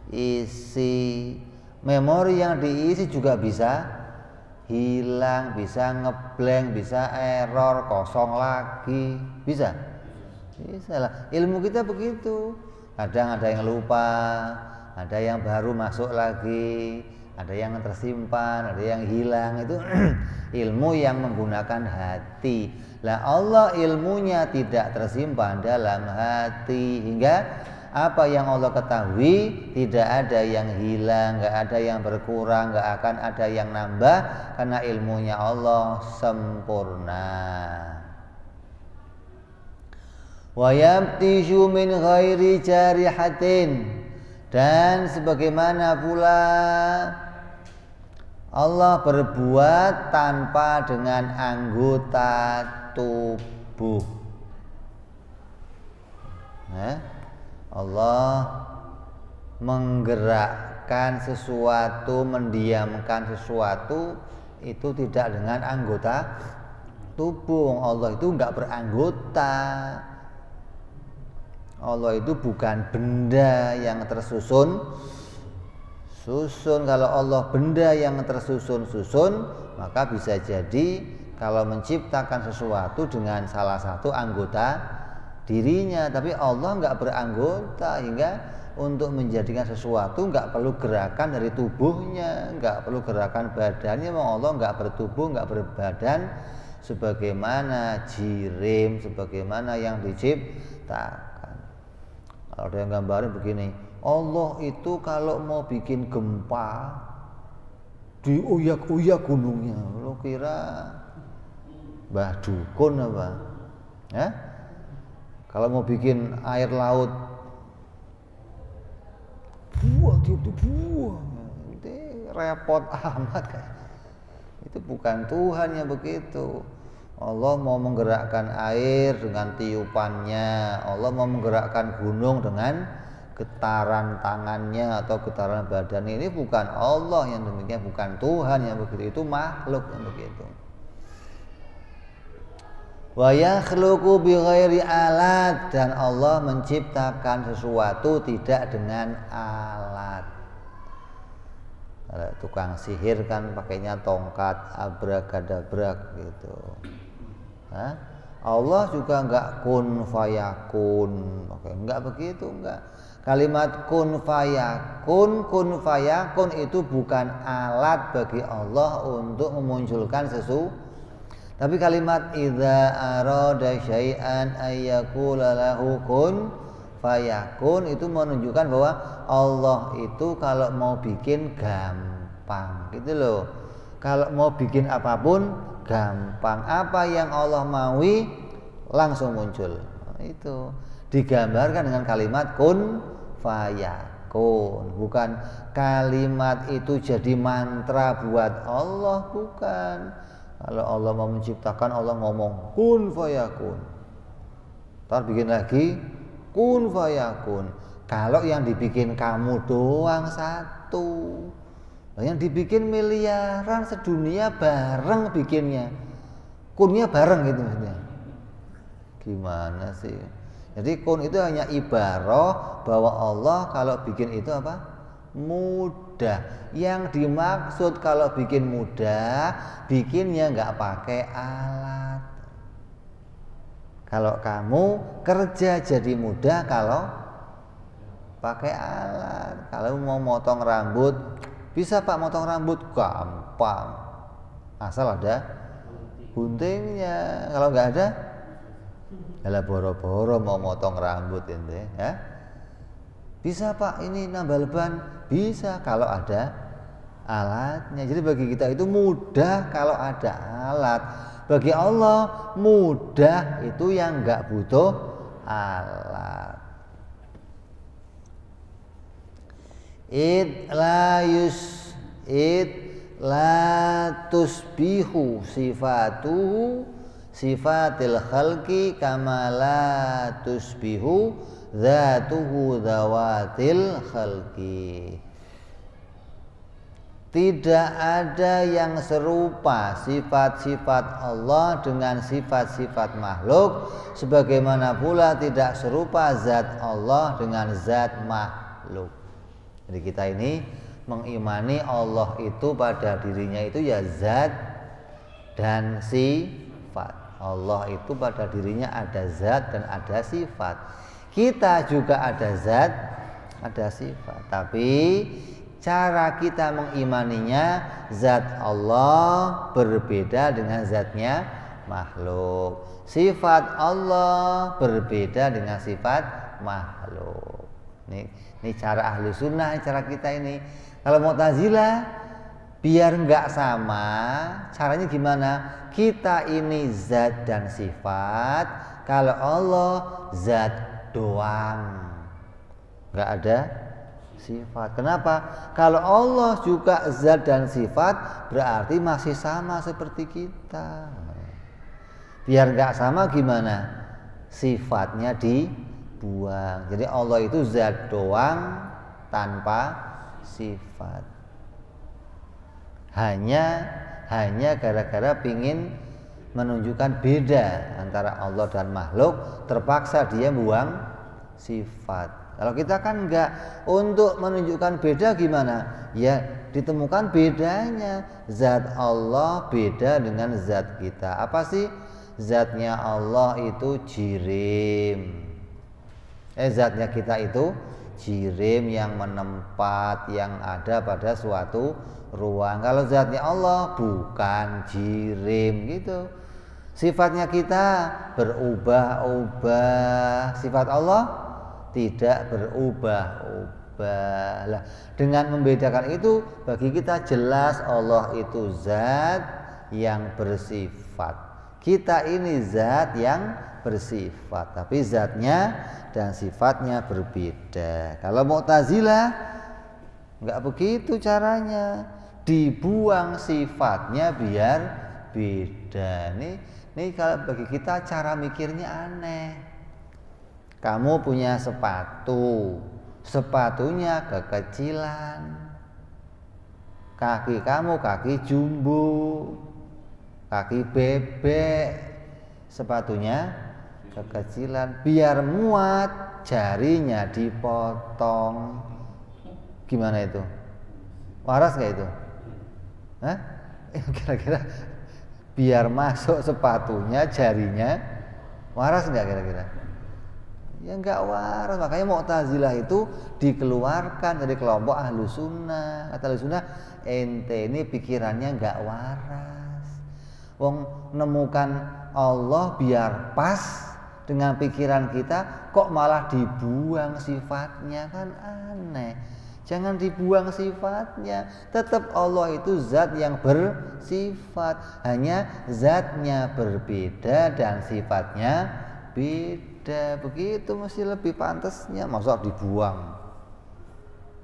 A: diisi. Memori yang diisi juga bisa hilang, bisa ngeblank, bisa error, kosong lagi, bisa lah. Ilmu kita begitu, kadang ada yang lupa, ada yang baru masuk lagi, ada yang tersimpan, ada yang hilang. Itu ilmu yang menggunakan hati. Lah Allah ilmunya tidak tersimpan dalam hati, hingga apa yang Allah ketahui tidak ada yang hilang, nggak ada yang berkurang, nggak akan ada yang nambah, karena ilmunya Allah sempurna. Wa yabtishu min ghairi jarihatin, dan sebagaimana pula Allah berbuat tanpa dengan anggota tubuh. Allah menggerakkan sesuatu, mendiamkan sesuatu itu tidak dengan anggota tubuh. Allah itu enggak beranggota. Allah itu bukan benda yang tersusun. Kalau Allah benda yang tersusun-susun, maka bisa jadi kalau menciptakan sesuatu dengan salah satu anggota dirinya, tapi Allah enggak beranggota, hingga untuk menjadikan sesuatu enggak perlu gerakan dari tubuhnya, enggak perlu gerakan badannya. Allah enggak bertubuh, enggak berbadan sebagaimana jirim, sebagaimana yang diciptakan. Kalau ada yang gambarin begini, Allah itu kalau mau bikin gempa diuyak-uyak gunungnya. Lo kira Mbah Dukun apa? Ya? Kalau mau bikin air laut buang, itu repot amat kan? Itu bukan Tuhan yang begitu. Allah mau menggerakkan air dengan tiupannya, Allah mau menggerakkan gunung dengan getaran tangannya atau getaran badannya. Ini bukan Allah yang demikian, bukan Tuhan yang begitu, itu makhluk yang begitu. Wa yakhluqu bighairi alat, dan Allah menciptakan sesuatu tidak dengan alat. Kalau tukang sihir kan pakainya tongkat, abrakadabrak gitu. Hah? Allah juga enggak kun fayakun, enggak begitu, enggak. Kalimat kun fayakun itu bukan alat bagi Allah untuk memunculkan sesuatu. Tapi kalimat idza arada syai'an ayyakula lahu kun fayakun itu menunjukkan bahwa Allah itu kalau mau bikin gampang gitu loh. Kalau mau bikin apapun gampang, apa yang Allah maui langsung muncul. Itu digambarkan dengan kalimat kun fayakun, bukan kalimat itu jadi mantra buat Allah, bukan. Kalau Allah mau menciptakan, Allah ngomong kun fayakun, ntar bikin lagi kun fayakun. Kalau yang dibikin kamu doang satu, yang dibikin miliaran sedunia bareng bikinnya, kunnya bareng gitu maksudnya. Gimana sih? Jadi kun itu hanya ibarah bahwa Allah kalau bikin itu apa? Mudah. Yang dimaksud kalau bikin mudah, bikinnya nggak pakai alat. Kalau kamu kerja jadi mudah kalau pakai alat. Kalau mau motong rambut, bisa Pak motong rambut, gampang. Asal ada guntingnya. Kalau nggak ada, yalah boro-boro mau motong rambut ini, ya. Bisa Pak ini nambal ban, bisa kalau ada alatnya. Jadi bagi kita itu mudah kalau ada alat. Bagi Allah mudah itu yang nggak butuh alat. Id la tusbihu sifatuhu sifatil khalqi kama la tusbihu dzatuhu dzawatil khalqi. Tidak ada yang serupa sifat-sifat Allah dengan sifat-sifat makhluk, sebagaimana pula tidak serupa zat Allah dengan zat makhluk. Jadi kita ini mengimani Allah itu pada dirinya itu ya zat dan sifat. Allah itu pada dirinya ada zat dan ada sifat. Kita juga ada zat, ada sifat. Tapi cara kita mengimaninya, zat Allah berbeda dengan zatnya makhluk. Sifat Allah berbeda dengan sifat makhluk. Ini cara ahli sunnah, cara kita ini. Kalau Mu'tazilah biar nggak sama, caranya gimana? Kita ini zat dan sifat, kalau Allah zat doang, nggak ada sifat. Kenapa? Kalau Allah juga zat dan sifat, berarti masih sama seperti kita. Biar nggak sama gimana? Sifatnya dibuang. Jadi Allah itu zat doang tanpa sifat. Hanya gara-gara pingin menunjukkan beda antara Allah dan makhluk, terpaksa dia buang sifat. Kalau kita kan enggak, untuk menunjukkan beda gimana? Ya ditemukan bedanya. Zat Allah beda dengan zat kita. Apa sih? Zatnya Allah itu jirim. Zatnya kita itu jirim yang menempat, yang ada pada suatu ruang. Kalau zatnya Allah bukan jirim gitu. Sifatnya kita berubah-ubah. Sifat Allah tidak berubah-ubah. Lah, dengan membedakan itu bagi kita jelas Allah itu zat yang bersifat. Kita ini zat yang bersifat, tapi zatnya dan sifatnya berbeda. Kalau Mu'tazilah enggak begitu caranya. Dibuang sifatnya biar beda. Nih kalau bagi kita cara mikirnya aneh. Kamu punya sepatu, sepatunya kekecilan. Kaki kamu kaki jumbo, kaki bebek, sepatunya kekecilan. Biar muat jarinya dipotong. Gimana itu? Waras gak itu? Hah? Kira-kira biar masuk sepatunya jarinya waras nggak kira-kira? Ya nggak waras. Makanya Mu'tazilah itu dikeluarkan dari kelompok ahlu sunnah. Kata ahlu sunnah, ente ini pikirannya nggak waras. Wong nemukan Allah biar pas dengan pikiran kita, kok malah dibuang sifatnya, kan aneh. Jangan dibuang sifatnya. Tetap Allah itu zat yang bersifat. Hanya zatnya berbeda dan sifatnya beda. Begitu mesti lebih pantasnya. Masa dibuang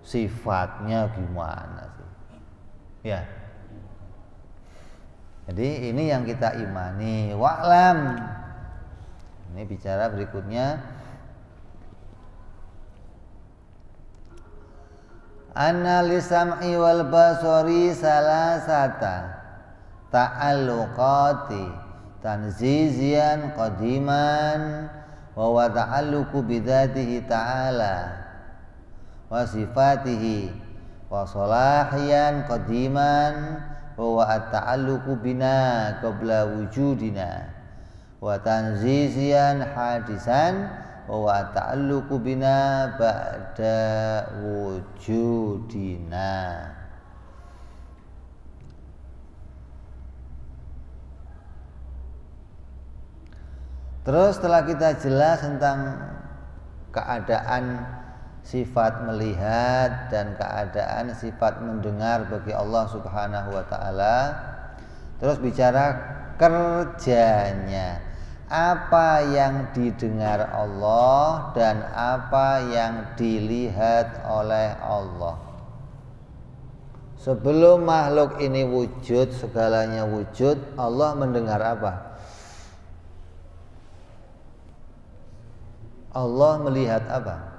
A: sifatnya gimana sih? Ya. Jadi ini yang kita imani. Wa'lam. Ini bicara berikutnya. Anna lisam'i wal basari salasata ta'alluqati tanzizian qadiman wa wa ta'alluqu bidzatihi ta'ala wa sifatihi wa salahiyan qadiman wa wa at-ta'alluqu bina qabla wujudina wa tanzizian hadisan wa ta'alluqu bina ba'da wujudina. Terus setelah kita jelas tentang keadaan sifat melihat dan keadaan sifat mendengar bagi Allah Subhanahu wa taala, terus bicara kerjanya. Apa yang didengar Allah dan apa yang dilihat oleh Allah. Sebelum makhluk ini wujud, segalanya wujud, Allah mendengar apa? Allah melihat apa?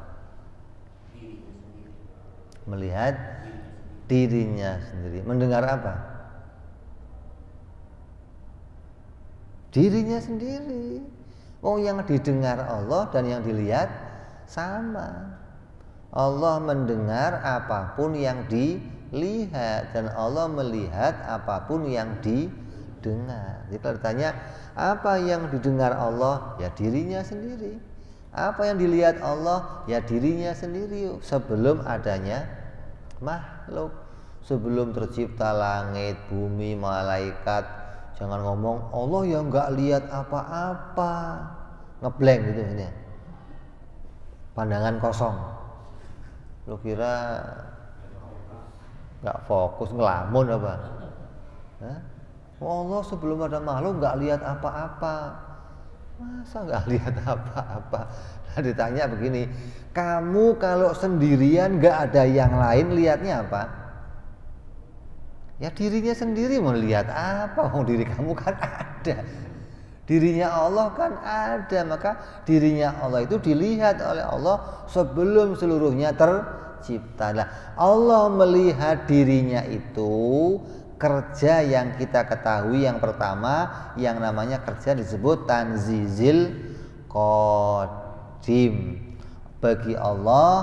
A: Melihat dirinya sendiri. Mendengar apa? Dirinya sendiri. Yang didengar Allah dan yang dilihat sama. Allah mendengar apapun yang dilihat dan Allah melihat apapun yang didengar. Jadi kalau ditanya apa yang didengar Allah, ya dirinya sendiri. Apa yang dilihat Allah, ya dirinya sendiri. Sebelum adanya makhluk, sebelum tercipta langit, bumi, malaikat. Jangan ngomong Allah yang nggak lihat apa-apa, ngeblank gitu ini. Pandangan kosong. Lo kira nggak fokus, ngelamun apa? Hah? Allah sebelum ada makhluk nggak lihat apa-apa. Masa nggak lihat apa-apa? Nah, ditanya begini, kamu kalau sendirian nggak ada yang lain, lihatnya apa? Ya dirinya sendiri. Mau lihat apa? Diri kamu kan ada, dirinya Allah kan ada. Maka dirinya Allah itu dilihat oleh Allah sebelum seluruhnya tercipta. Nah, Allah melihat dirinya itu kerja yang kita ketahui yang pertama, yang namanya kerja disebut tanzizil qadim. Bagi Allah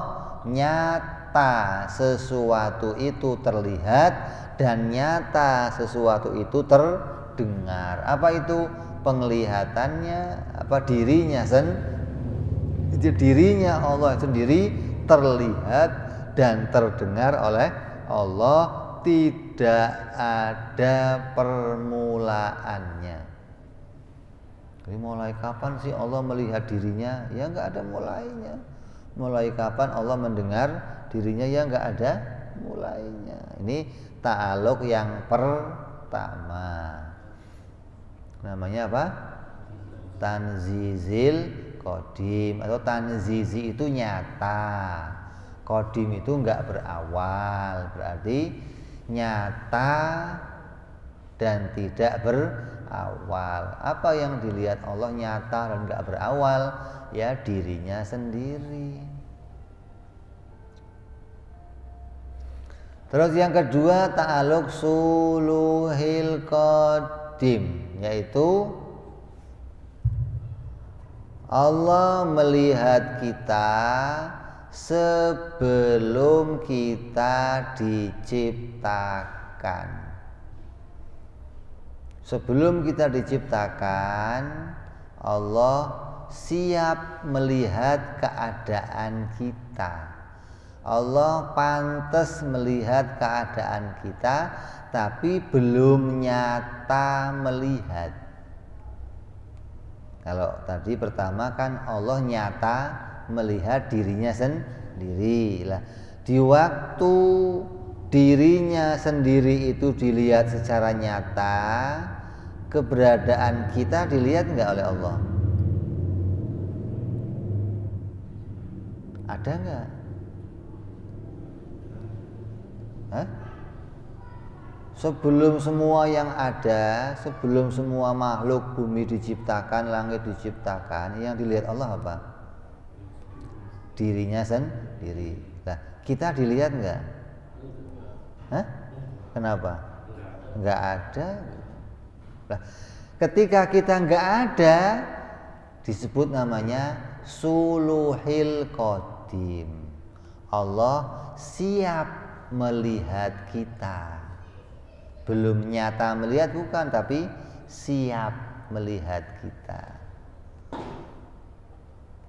A: nyata sesuatu itu terlihat dan nyata sesuatu itu terdengar. Apa itu? Penglihatannya, apa dirinya dirinya Allah sendiri terlihat dan terdengar oleh Allah, tidak ada permulaannya. Jadi mulai kapan sih Allah melihat dirinya? Ya nggak ada mulainya. Mulai kapan Allah mendengar dirinya? Ya nggak ada mulainya. Ini ta'aluk yang pertama. Namanya apa? Tanzizil qadim, atau tanzizi itu nyata, qadim itu nggak berawal, berarti nyata dan tidak berawal. Apa yang dilihat Allah nyata dan nggak berawal? Ya dirinya sendiri. Terus yang kedua ta'aluk suluhil qadim, yaitu Allah melihat kita sebelum kita diciptakan. Sebelum kita diciptakan, Allah siap melihat keadaan kita. Allah pantas melihat keadaan kita, tapi belum nyata melihat. Kalau tadi pertama kan Allah nyata melihat dirinya sendiri. Lah, di waktu dirinya sendiri itu dilihat secara nyata, keberadaan kita dilihat enggak oleh Allah? Ada enggak? Hah? Sebelum semua yang ada, sebelum semua makhluk bumi diciptakan, langit diciptakan, yang dilihat Allah apa? Dirinya sendiri. Nah, kita dilihat enggak? Hah? Kenapa? Enggak ada. Nah, ketika kita enggak ada, disebut namanya suluhil qadim. Allah siap melihat kita. Belum nyata melihat bukan, tapi siap melihat kita.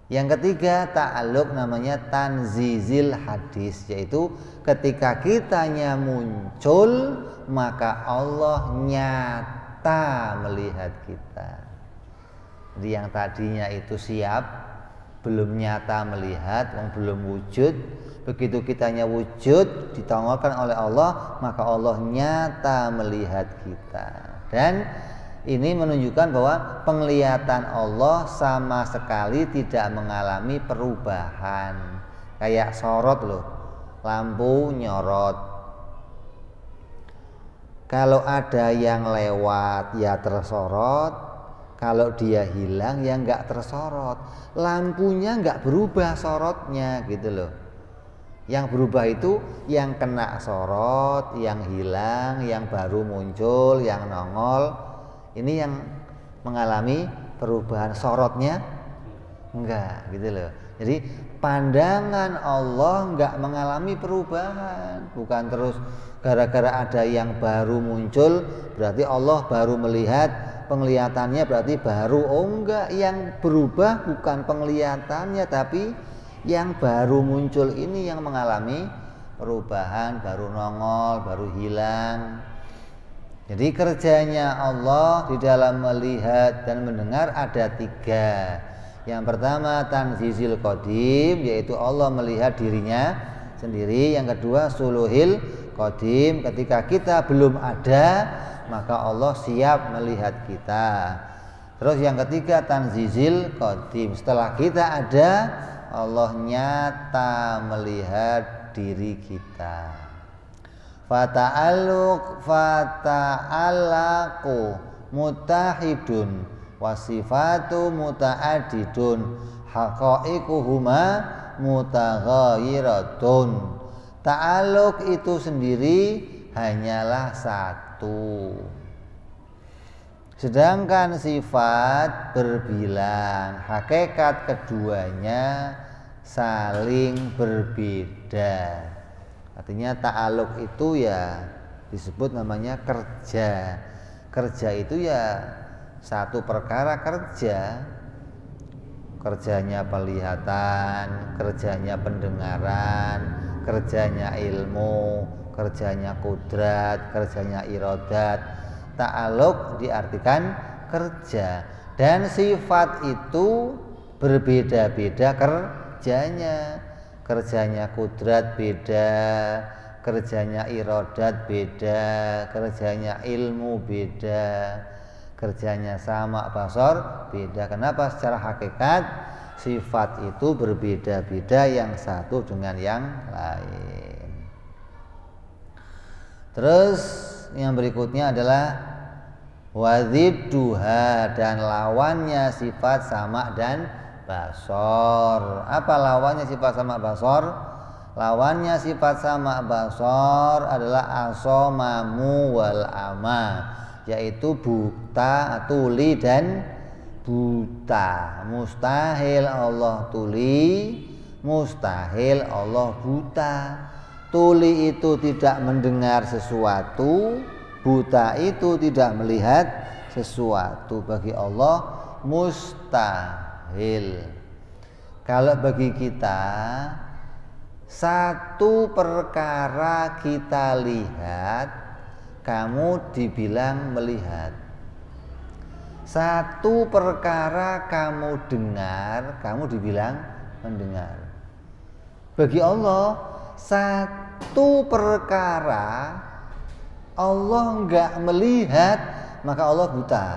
A: Yang ketiga ta'aluk namanya tanzizil hadis, yaitu ketika kitanya muncul maka Allah nyata melihat kita. Jadi yang tadinya itu siap, belum nyata melihat, belum wujud, begitu kitanya wujud ditongolkan oleh Allah, maka Allah nyata melihat kita. Dan ini menunjukkan bahwa penglihatan Allah sama sekali tidak mengalami perubahan. Kayak sorot loh, lampu nyorot. Kalau ada yang lewat ya tersorot, kalau dia hilang ya nggak tersorot. Lampunya nggak berubah sorotnya gitu loh. Yang berubah itu yang kena sorot, yang hilang, yang baru muncul, yang nongol. Ini yang mengalami perubahan, sorotnya enggak gitu loh. Jadi pandangan Allah enggak mengalami perubahan. Bukan terus gara-gara ada yang baru muncul berarti Allah baru melihat, penglihatannya berarti baru. Oh enggak, yang berubah bukan penglihatannya, tapi yang baru muncul ini yang mengalami perubahan, baru nongol, baru hilang. Jadi kerjanya Allah di dalam melihat dan mendengar ada tiga. Yang pertama tanzizil qadim, yaitu Allah melihat dirinya sendiri. Yang kedua suluhil qadim, ketika kita belum ada maka Allah siap melihat kita. Terus yang ketiga tanzizil qadim, setelah kita ada Allah nyata melihat diri kita. Fata'alaku mutahidun wasifatu muta'adidun haqa'iquhuma mutaghayyiratun. Ta'aluk itu sendiri hanyalah satu, sedangkan sifat berbilang. Hakikat keduanya saling berbeda. Artinya ta'aluk itu ya disebut namanya kerja. Kerja itu ya satu perkara kerja. Kerjanya penglihatan, kerjanya pendengaran, kerjanya ilmu, kerjanya kudrat, kerjanya iradat. Ta'aluk diartikan kerja. Dan sifat itu berbeda-beda kerja. kerjanya kudrat beda, kerjanya iradat beda, kerjanya ilmu beda, kerjanya sama basor beda. Kenapa? Secara hakikat sifat itu berbeda-beda yang satu dengan yang lain. Terus yang berikutnya adalah wadzidduha, dan lawannya sifat sama dan basor. Apa lawannya sifat sama basor? Lawannya sifat sama basor adalah asomamu wal ama, yaitu buta, tuli dan buta. Mustahil Allah tuli, mustahil Allah buta. Tuli itu tidak mendengar sesuatu, buta itu tidak melihat sesuatu. Bagi Allah mustahil. Kalau bagi kita, satu perkara kita lihat, kamu dibilang melihat. Satu perkara kamu dengar, kamu dibilang mendengar. Bagi Allah, satu perkara Allah enggak melihat, maka Allah buta.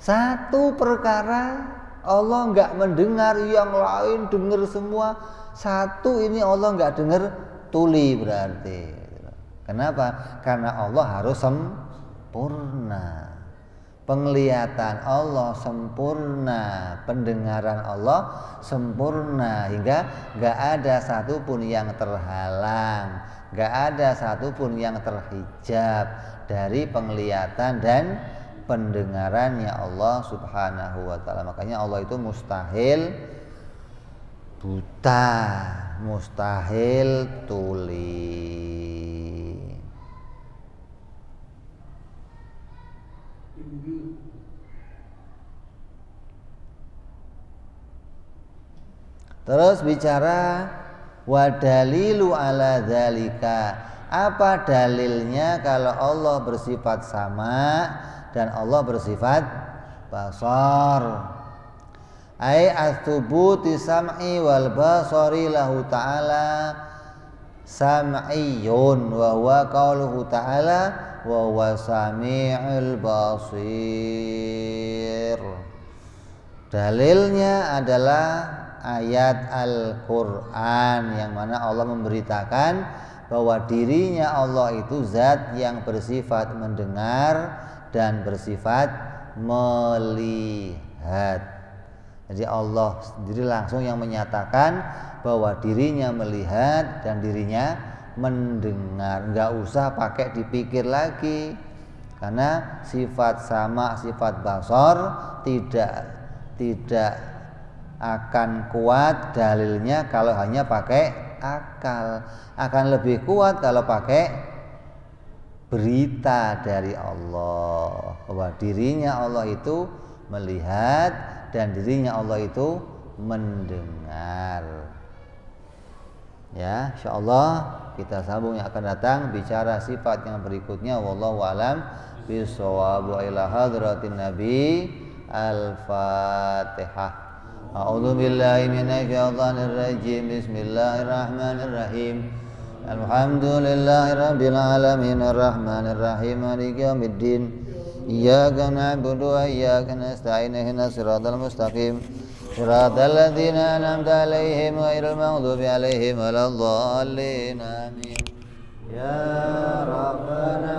A: Satu perkara Allah enggak mendengar, yang lain dengar semua. Satu ini Allah enggak dengar, tuli berarti. Kenapa? Karena Allah harus sempurna. Penglihatan Allah sempurna, pendengaran Allah sempurna, hingga enggak ada satupun yang terhalang, enggak ada satupun yang terhijab dari penglihatan dan pendengarannya Allah subhanahu wa ta'ala. Makanya Allah itu mustahil buta, mustahil tuli. Terus bicara wadalilu ala dzalika. Apa dalilnya kalau Allah bersifat sama dan Allah bersifat basar? Ai ats-tsubuti sam'i wal basari lahu ta'ala sam'iyun wa huwa qauluhu ta'ala wa huwa sami'ul basir. Dalilnya adalah ayat Al-Quran yang mana Allah memberitakan bahwa dirinya Allah itu zat yang bersifat mendengar dan bersifat melihat. Jadi Allah sendiri langsung yang menyatakan bahwa dirinya melihat dan dirinya mendengar. Enggak usah pakai dipikir lagi, karena sifat sama, sifat basar tidak akan kuat dalilnya kalau hanya pakai akal. Akan lebih kuat kalau pakai berita dari Allah bahwa dirinya Allah itu melihat dan dirinya Allah itu mendengar. Ya, insyaallah kita sambung yang akan datang bicara sifat yang berikutnya. Wallahu alam bishawab. Wa ila hadratin nabi. Al-Fatihah. A'udzu billahi minasyaitonir rajim. Bismillahirrahmanirrahim. Alhamdulillahirabbil alamin arrahmanir rahim maliki yaumiddin. Iyyaka na'budu wa iyyaka nasta'in ihdinas siratal mustaqim siratal ladzina an'amta 'alaihim ghairil maghdubi 'alaihim waladdallin. Amin. Ya Rabbana